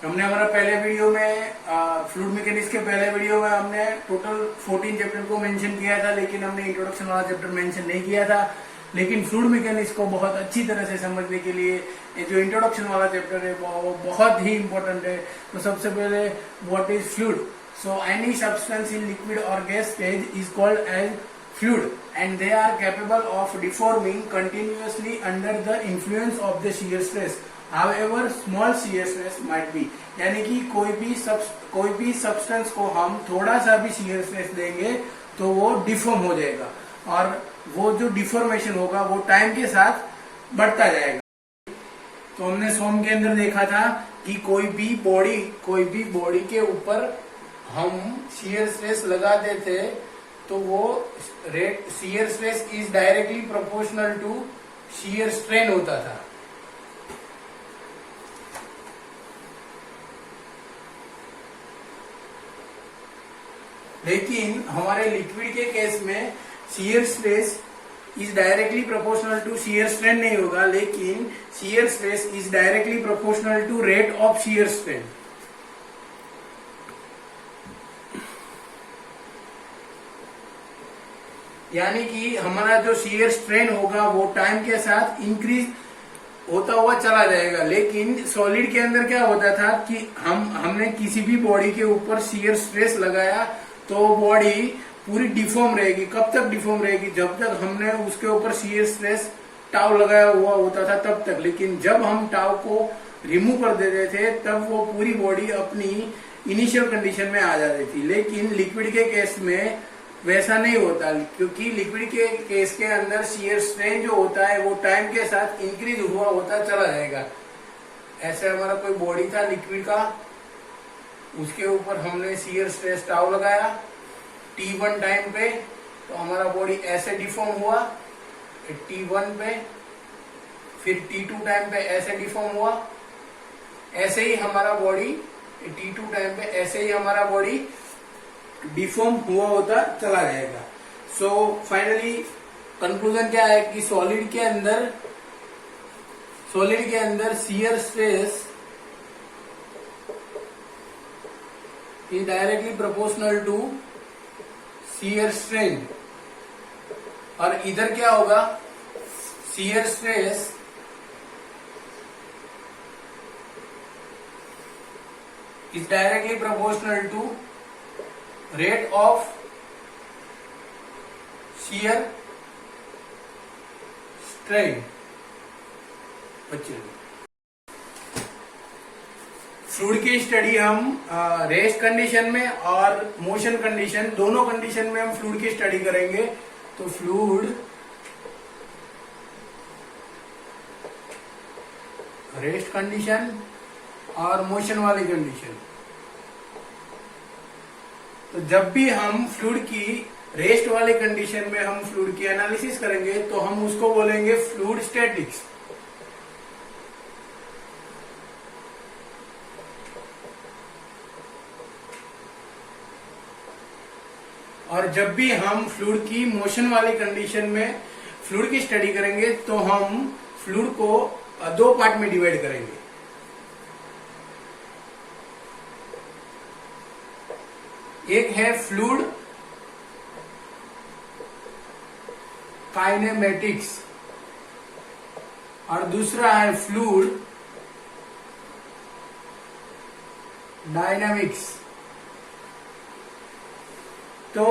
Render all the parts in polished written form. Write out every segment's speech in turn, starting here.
हमने हमारा पहले वीडियो में फ्लूइड मैकेनिक्स के पहले वीडियो में हमने टोटल 14 चैप्टर को मेंशन किया था, लेकिन हमने इंट्रोडक्शन वाला चैप्टर मेंशन नहीं किया था। लेकिन फ्लूइड मैकेनिक्स को बहुत अच्छी तरह से समझने के लिए ये जो इंट्रोडक्शन वाला चैप्टर है वो बहुत ही इंपॉर्टेंट है। तो सबसे पहले what is fluid? So any substance in liquid और gas stage is called as fluid and they are capable of deforming continuously under the influence of the shear stress. However, small shear stress might be, यानी कि कोई भी substance को हम थोड़ा सा भी shear stress देंगे तो वो डिफॉर्म हो जाएगा और वो जो डिफॉर्मेशन होगा वो टाइम के साथ बढ़ता जाएगा। तो हमने सोम के अंदर देखा था कि कोई भी बॉडी के ऊपर हम shear stress लगाते थे तो वो rate shear stress is directly proportional to shear strain होता था। लेकिन हमारे लिक्विड के केस में shear stress is directly proportional to shear strain नहीं होगा, लेकिन shear stress is directly proportional to rate of shear strain। यानी कि हमारा जो shear strain होगा वो टाइम के साथ इंक्रीज होता हुआ चला जाएगा। लेकिन सॉलिड के अंदर क्या होता था कि हमने किसी भी बॉडी के ऊपर shear stress लगाया तो बॉडी पूरी डिफॉर्म रहेगी। कब तक डिफॉर्म रहेगी? जब तक हमने उसके ऊपर shear stress टाउ लगाया हुआ होता था तब तक। लेकिन जब हम टाउ को रिमूव कर देते थे तब वो पूरी बॉडी अपनी इनिशियल कंडीशन में आ जाती थी। लेकिन लिक्विड के केस में वैसा नहीं होता, क्योंकि लिक्विड के केस के अंदर shear strain जो होता है वो टाइम के साथ इंक्रीज हुआ होता चला जाएगा। ऐसे हमारा कोई बॉडी था लिक्विड का, उसके ऊपर हमने shear stress टाउ लगाया T1 टाइम पे, तो हमारा बॉडी ऐसे डिफॉर्म हुआ T1 पे, फिर T2 टाइम पे ऐसे डिफॉर्म हुआ। ऐसे ही हमारा बॉडी T2 टाइम पे ऐसे ही हमारा बॉडी डिफॉर्म हुआ होता चला जाएगा। सो फाइनली कंक्लूजन क्या है कि सॉलिड के अंदर shear stress is directly proportional to shear strain, और इधर क्या होगा? shear stress is directly proportional to rate of shear strain। Fluid की स्टडी हम रेस्ट कंडीशन में और मोशन कंडीशन दोनों कंडीशन में हम फ्लूइड की स्टडी करेंगे। तो फ्लूइड रेस्ट कंडीशन और मोशन वाली कंडीशन। तो जब भी हम फ्लूइड की रेस्ट वाले कंडीशन में हम फ्लूइड की एनालिसिस करेंगे तो हम उसको बोलेंगे फ्लूइड स्टैटिक्स। और जब भी हम फ्लूइड की मोशन वाली कंडीशन में फ्लूइड की स्टडी करेंगे तो हम फ्लूइड को दो पार्ट में डिवाइड करेंगे। एक है फ्लूइड काइनेमेटिक्स और दूसरा है फ्लूइड डायनामिक्स। तो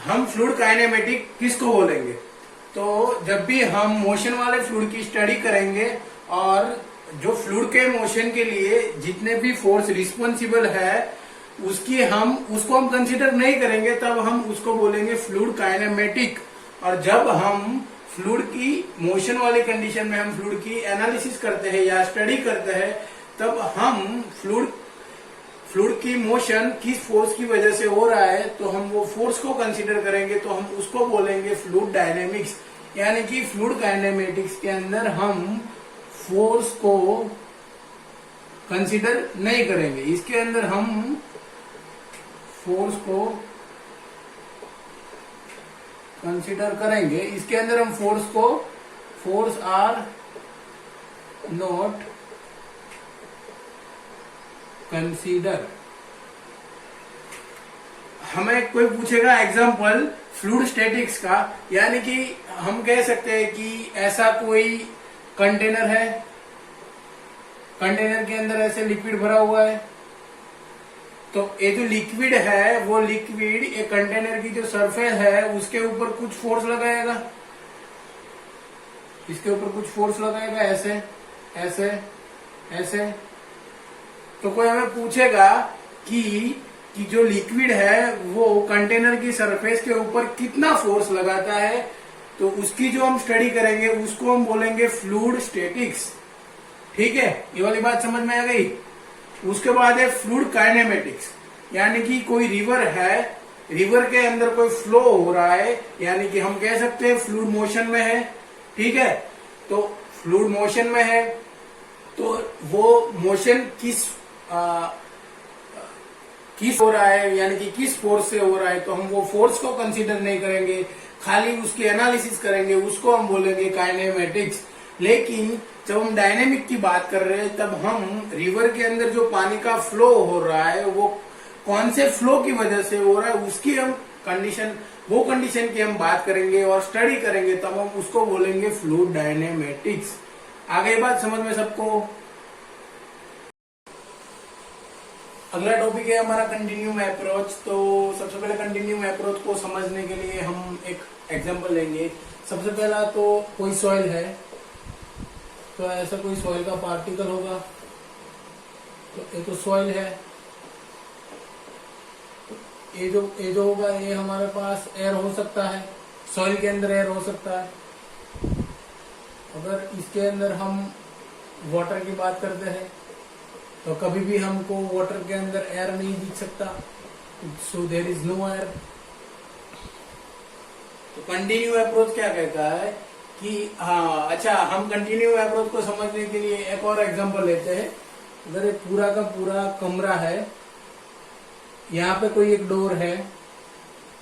हम फ्लूइड काइनेमेटिक किसको बोलेंगे? तो जब भी हम मोशन वाले फ्लूइड की स्टडी करेंगे और जो फ्लूइड के मोशन के लिए जितने भी फोर्स रिस्पॉन्सिबल है उसको हम कंसीडर नहीं करेंगे, तब हम उसको बोलेंगे फ्लूइड काइनेमेटिक। और जब हम फ्लूइड की मोशन वाली कंडीशन में हम फ्लूइड की एनालिसिस करते हैं या स्टडी करते हैं तब हम फ्लूइड की मोशन किस फोर्स की वजह से हो रहा है तो हम वो फोर्स को कंसीडर करेंगे, तो हम उसको बोलेंगे फ्लूइड डायनेमिक्स। यानी कि फ्लूइड काइनेमेटिक्स के अंदर हम फोर्स को कंसीडर नहीं करेंगे। इसके अंदर हम फोर्स को कंसीडर करेंगे। इसके अंदर हम फोर्स आर नॉट कंसीडर। हमें कोई पूछेगा एग्जाम्पल फ्लूइड स्टैटिक्स का, यानी कि हम कह सकते हैं कि ऐसा कोई कंटेनर है, कंटेनर के अंदर ऐसे लिक्विड भरा हुआ है, तो ये जो लिक्विड है वो लिक्विड ये कंटेनर की जो सरफेस है उसके ऊपर कुछ फोर्स लगाएगा, इसके ऊपर कुछ फोर्स लगाएगा, ऐसे ऐसे ऐसे। तो कोई हमें पूछेगा कि जो लिक्विड है वो कंटेनर की सरफेस के ऊपर कितना फोर्स लगाता है, तो उसकी जो हम स्टडी करेंगे उसको हम बोलेंगे फ्लूइड स्टैटिक्स। ठीक है, ये वाली बात समझ में आ गई। उसके बाद है फ्लूइड काइनेमेटिक्स, यानी कि कोई रिवर है, रिवर के अंदर कोई फ्लो हो रहा है, यानी कि हम कह सकते हैं फ्लूइड मोशन में है। ठीक है, तो फ्लूइड मोशन में है तो वो मोशन किस हो रहा है, यानी कि किस फोर्स से हो रहा है, तो हम वो फोर्स को कंसीडर नहीं करेंगे, खाली उसकी एनालिसिस करेंगे, उसको हम बोलेंगे काइनेमेटिक्स। लेकिन जब हम डायनेमिक की बात कर रहे हैं तब हम रिवर के अंदर जो पानी का फ्लो हो रहा है वो कौन से फ्लो की वजह से हो रहा है उसकी हम वो कंडीशन की हम बात करेंगे और स्टडी करेंगे, तब हम उसको बोलेंगे फ्लूइड डायनेमेटिक्स। आ गई बात समझ में सबको? अगला टॉपिक है हमारा कंटिन्यूम अप्रोच। तो सबसे पहले कंटिन्यूम अप्रोच को समझने के लिए हम एक एग्जांपल लेंगे। सबसे पहला तो कोई सॉइल है, तो ऐसा कोई सॉइल का पार्टिकल होगा, तो ये तो सॉइल है। ये जो होगा ये हमारे पास एयर हो सकता है, सॉइल के अंदर एयर हो सकता है। अगर इसके अंदर हम वाटर की बात करते हैं तो कभी भी हमको वाटर के अंदर एयर नहीं दिख सकता, so there is no air. तो कंटिन्यू अप्रोच क्या कहता है कि हाँ अच्छा, हम कंटिन्यू अप्रोच को समझने के लिए एक और एग्जांपल लेते हैं। अगर ये पूरा का पूरा कमरा है, यहाँ पे कोई एक डोर है,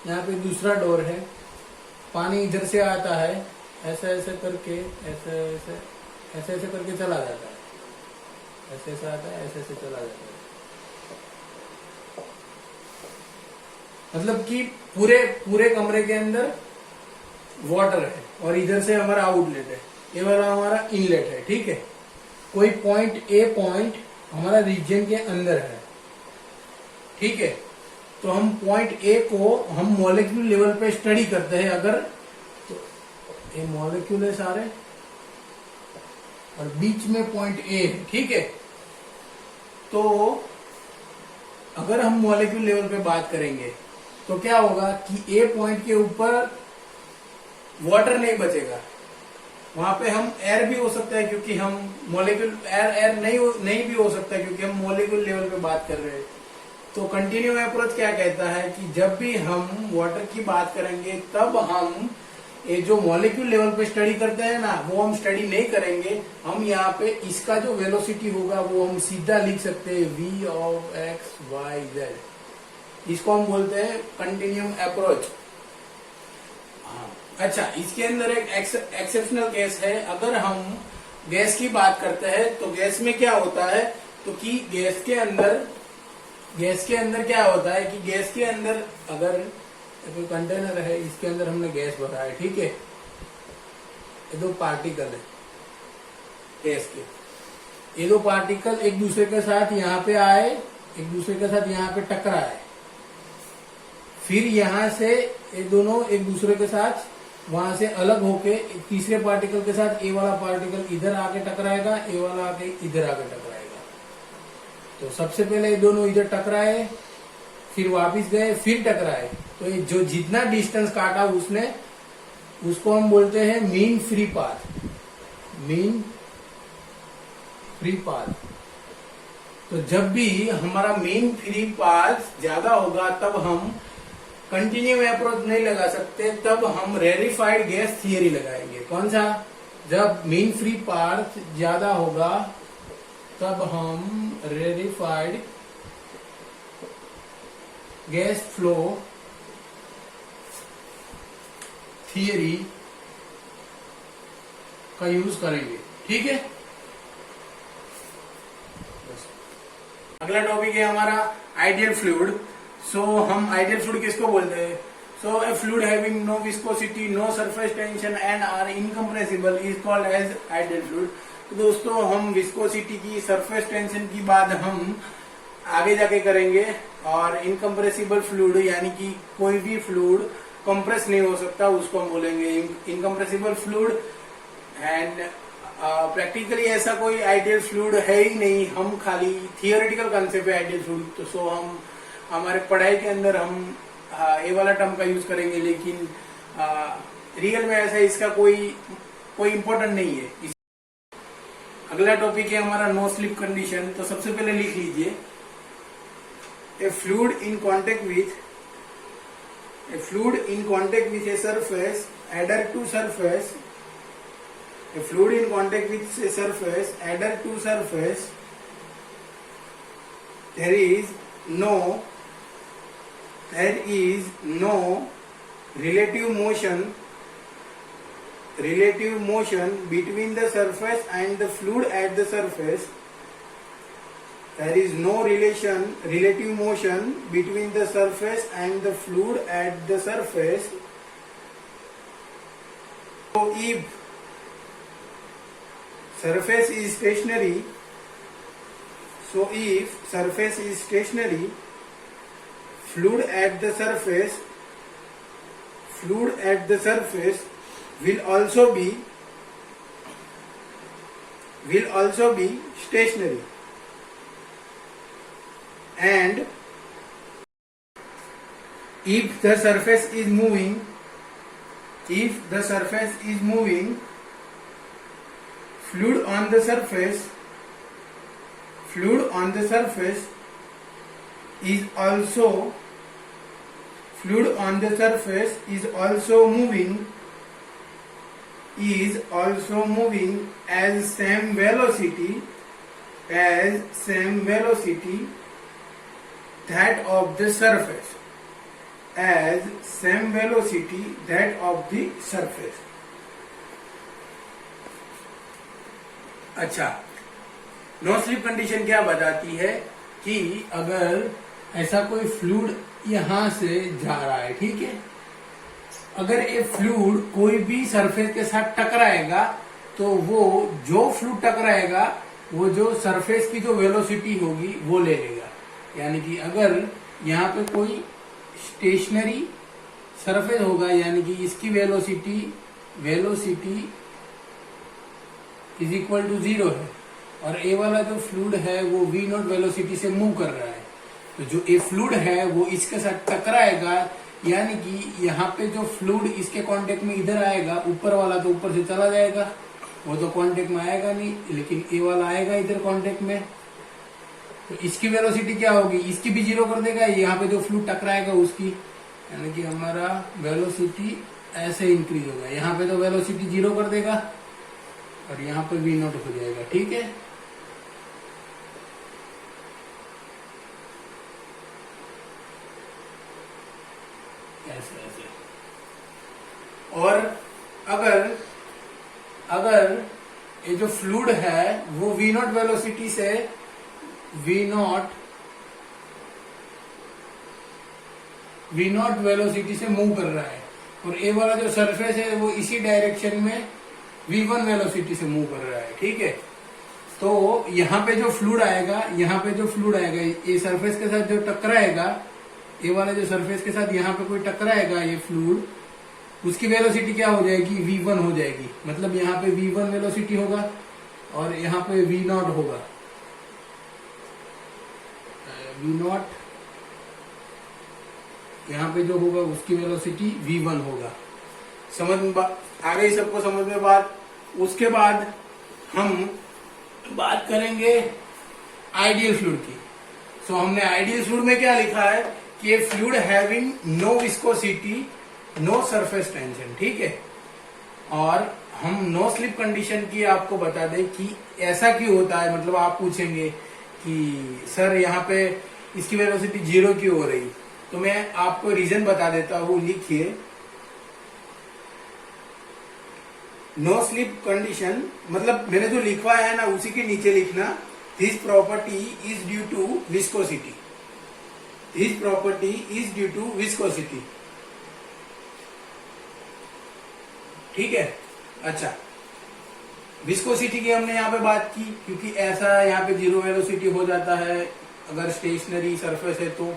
यहाँ पे दूसरा डोर है, पानी इधर से आता है, ऐसे ऐसे करके ऐसे ऐसे ऐसे ऐसे करके चला जाता है, ऐसे ऐसे आता है, ऐसे ऐसे चला जाता है। मतलब कि पूरे कमरे के अंदर वाटर है और इधर से हमारा आउटलेट है, ये वाला हमारा इनलेट है। ठीक है, कोई पॉइंट ए पॉइंट हमारा रीजन के अंदर है। ठीक है, तो हम पॉइंट ए को हम मॉलिक्यूल लेवल पे स्टडी करते हैं। अगर तो ये मॉलिक्यूल है सारे और बीच में पॉइंट ए है। ठीक है, तो अगर हम मॉलिक्यूल लेवल पे बात करेंगे तो क्या होगा कि ए पॉइंट के ऊपर वाटर नहीं बचेगा, वहां पे हम एयर भी हो सकता है क्योंकि हम मॉलिक्यूल एयर नहीं भी हो सकता क्योंकि हम मॉलिक्यूल लेवल पे बात कर रहे हैं। तो कंटिन्यू अप्रोच क्या कहता है कि जब भी हम वाटर की बात करेंगे तब हम ये जो मॉलिक्यूल लेवल पे स्टडी करते हैं ना, वो हम स्टडी नहीं करेंगे। हम यहाँ पे इसका जो वेलोसिटी होगा वो हम सीधा लिख सकते हैं v of x y z। इसको हम बोलते हैं कंटिन्यूम अप्रोच। अच्छा, इसके अंदर एक एक्सेप्शनल केस है। अगर हम गैस की बात करते हैं तो गैस में क्या होता है, तो कि गैस के अंदर क्या होता है कि गैस के अंदर अगर कोई कंटेनर है, इसके अंदर हमने गैस भरा है। ठीक है, ये दो पार्टिकल है गैस के, ये दो पार्टिकल एक दूसरे के साथ यहाँ पे आए, एक दूसरे के साथ यहाँ पे टकराए, फिर यहाँ से ये दोनों एक दूसरे के साथ वहां से अलग होके तीसरे पार्टिकल के साथ ए वाला पार्टिकल इधर आके टकराएगा, ए वाला आके इधर आके टकराएगा। तो सबसे पहले ये दोनों इधर टकराए, फिर वापिस गए, फिर टकराए, तो ये जो जितना डिस्टेंस काटा उसने, उसको हम बोलते हैं mean free path. Mean free path. तो जब भी हमारा मीन फ्री पाथ ज्यादा होगा तब हम कंटिन्यू अप्रोच नहीं लगा सकते, तब हम रेरिफाइड गैस थियरी लगाएंगे। कौन सा? जब मीन फ्री पाथ ज्यादा होगा तब हम रेरिफाइड गैस फ्लो थियरी का यूज करेंगे। ठीक है, अगला टॉपिक है हमारा आइडियल फ्लूइड। सो हम आइडियल फ्लूइड किसको बोलते हैं? So a fluid having no viscosity, no surface tension and are incompressible is called as ideal fluid. तो दोस्तों हम विस्कोसिटी की, सरफेस टेंशन की बात हम आगे जाके करेंगे, और इनकम्प्रेसिबल फ्लूइड यानी कि कोई भी फ्लूइड कंप्रेस नहीं हो सकता उसको हम बोलेंगे इनकम्प्रेसिबल फ्लूइड। एंड प्रैक्टिकली ऐसा कोई आइडियल फ्लूइड है ही नहीं, हम खाली थियोरेटिकल कंसेप्ट है आइडियल फ्लूइड। तो सो हम हमारे पढ़ाई के अंदर हम ये वाला टर्म का यूज करेंगे, लेकिन रियल में ऐसा इसका कोई इम्पोर्टेंट नहीं है। अगला टॉपिक है हमारा नो स्लिप कंडीशन। तो सबसे पहले लिख लीजिए, ए fluid in contact with a surface adhere to surface, a fluid in contact with a surface adhere to surface, there is no relative motion between the surface and the fluid at the surface. There is no relative motion between the surface and the fluid at the surface. So if surface is stationary, fluid at the surface will also be stationary. And if the surface is moving, fluid on the surface is also moving as same velocity that of the surface, अच्छा, no slip condition क्या बताती है कि अगर ऐसा कोई fluid यहां से जा रहा है, ठीक है, अगर ये फ्लूइड कोई भी सरफेस के साथ टकराएगा तो वो जो फ्लूइड टकराएगा वो जो सरफेस की जो वेलोसिटी होगी वो ले लेगा। यानी कि अगर यहाँ पे कोई स्टेशनरी सरफेस होगा, यानी कि इसकी वेलोसिटी इज इक्वल टू 0 है, और ए वाला जो फ्लूइड है वो v0 वेलोसिटी से मूव कर रहा है, तो जो ए फ्लूइड है वो इसके साथ टकराएगा, यानी कि यहाँ पे जो फ्लूइड इसके कांटेक्ट में इधर आएगा, ऊपर वाला तो ऊपर से चला जाएगा, वो तो कांटेक्ट में आएगा नहीं, लेकिन ए वाला आएगा इधर कांटेक्ट में, तो इसकी वेलोसिटी क्या होगी, इसकी भी 0 कर देगा, यहाँ पे जो फ्लूइड टकराएगा उसकी, यानी कि हमारा वेलोसिटी ऐसे इंक्रीज होगा, यहाँ पे तो वेलोसिटी 0 कर देगा और यहाँ पे v0 हो जाएगा, ठीक है। ऐसे और अगर ये जो फ्लूइड है वो v0 वेलोसिटी से मूव कर रहा है, और ए वाला जो सरफेस है वो इसी डायरेक्शन में v1 वेलोसिटी से मूव कर रहा है, ठीक है। तो यहाँ पे जो फ्लूइड आएगा, ये सरफेस के साथ जो टकराएगा, ये वाला जो सरफेस के साथ यहाँ पे कोई टकराएगा ये फ्लूइड, उसकी वेलोसिटी क्या हो जाएगी, v1 हो जाएगी। मतलब यहाँ पे v1 वेलोसिटी होगा और यहाँ पे v0 होगा, v0 यहाँ पे जो होगा उसकी वेलोसिटी v1 होगा। आ गई सबको समझ में बात। उसके बाद हम बात करेंगे आइडियल फ्लूइड की। सो हमने आइडियल फ्लूइड में क्या लिखा है कि ये fluid having no viscosity, no surface tension, ठीक है। और हम नो स्लिप कंडीशन की आपको बता दें कि ऐसा क्यों होता है। मतलब आप पूछेंगे कि सर यहाँ पे इसकी वेलोसिटी 0 क्यों हो रही, तो मैं आपको रीजन बता देता हूँ। लिखिए, नो स्लिप कंडीशन मतलब मैंने जो लिखवाया है ना उसी के नीचे लिखना this property is due to viscosity, this property is due to viscosity. ठीक है, अच्छा विस्कोसिटी की हमने यहाँ पे बात की, क्योंकि ऐसा यहाँ पे जीरो वेलोसिटी हो जाता है अगर स्टेशनरी सरफेस है तो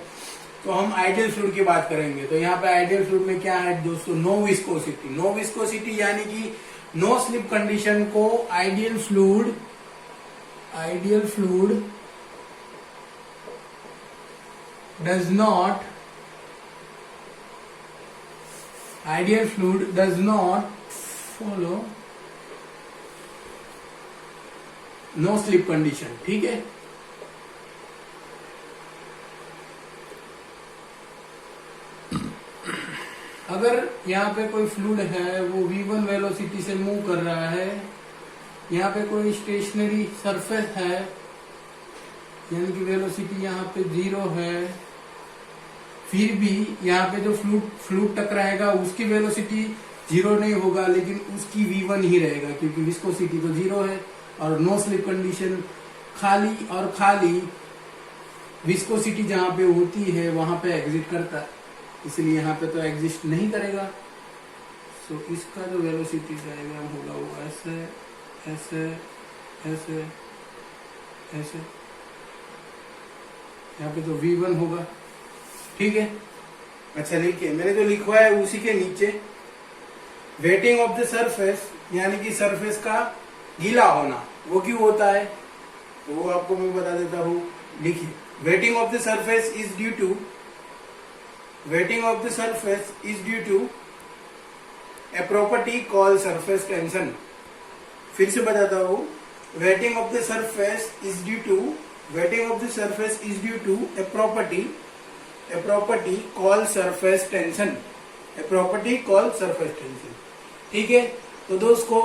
हम आइडियल फ्लूइड की बात करेंगे। तो यहाँ पे आइडियल फ्लूइड में क्या है दोस्तों, नो विस्कोसिटी। नो विस्कोसिटी यानी कि नो स्लिप कंडीशन को ideal fluid does not follow no slip condition. ठीक है, अगर यहाँ पे कोई फ्लूइड है वो v1 वेलोसिटी से मूव कर रहा है, यहाँ पे कोई स्टेशनरी सरफेस है यानी कि वेलोसिटी यहाँ पे 0 है, फिर भी यहाँ पे जो फ्लूइड टकराएगा उसकी वेलोसिटी 0 नहीं होगा, लेकिन उसकी v1 ही रहेगा क्योंकि विस्कोसिटी तो 0 है और नो स्लिप कंडीशन खाली विस्कोसिटी जहां पे होती है वहां पे एग्जिट करता है, इसलिए यहाँ पे तो एग्जिस्ट नहीं करेगा। सो इसका जो वेलोसिटी डायग्राम होगा वो ऐसे ऐसे ऐसे ऐसे, यहाँ पे तो v1 होगा। ठीक है, अच्छा लिखिए, मैंने जो लिखवा है उसी के नीचे वेटिंग ऑफ द सरफेस यानी कि सरफेस का गीला होना, वो क्यों होता है तो वो आपको मैं बता देता हूँ। लिखिए, wetting of the surface is due to a property called surface tension. फिर से बताता हूँ, wetting of the surface is due to a property called surface tension, ठीक है, तो दोस्तों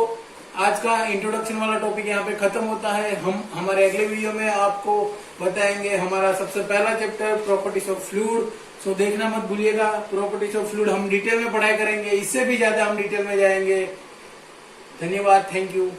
आज का इंट्रोडक्शन वाला टॉपिक यहाँ पे खत्म होता है। हम हमारे अगले वीडियो में आपको बताएंगे हमारा सबसे पहला चैप्टर प्रॉपर्टीज ऑफ फ्लूइड। सो देखना मत भूलिएगा, प्रॉपर्टीज ऑफ फ्लूइड हम डिटेल में पढ़ाई करेंगे, इससे भी ज्यादा हम डिटेल में जाएंगे। धन्यवाद, थैंक यू।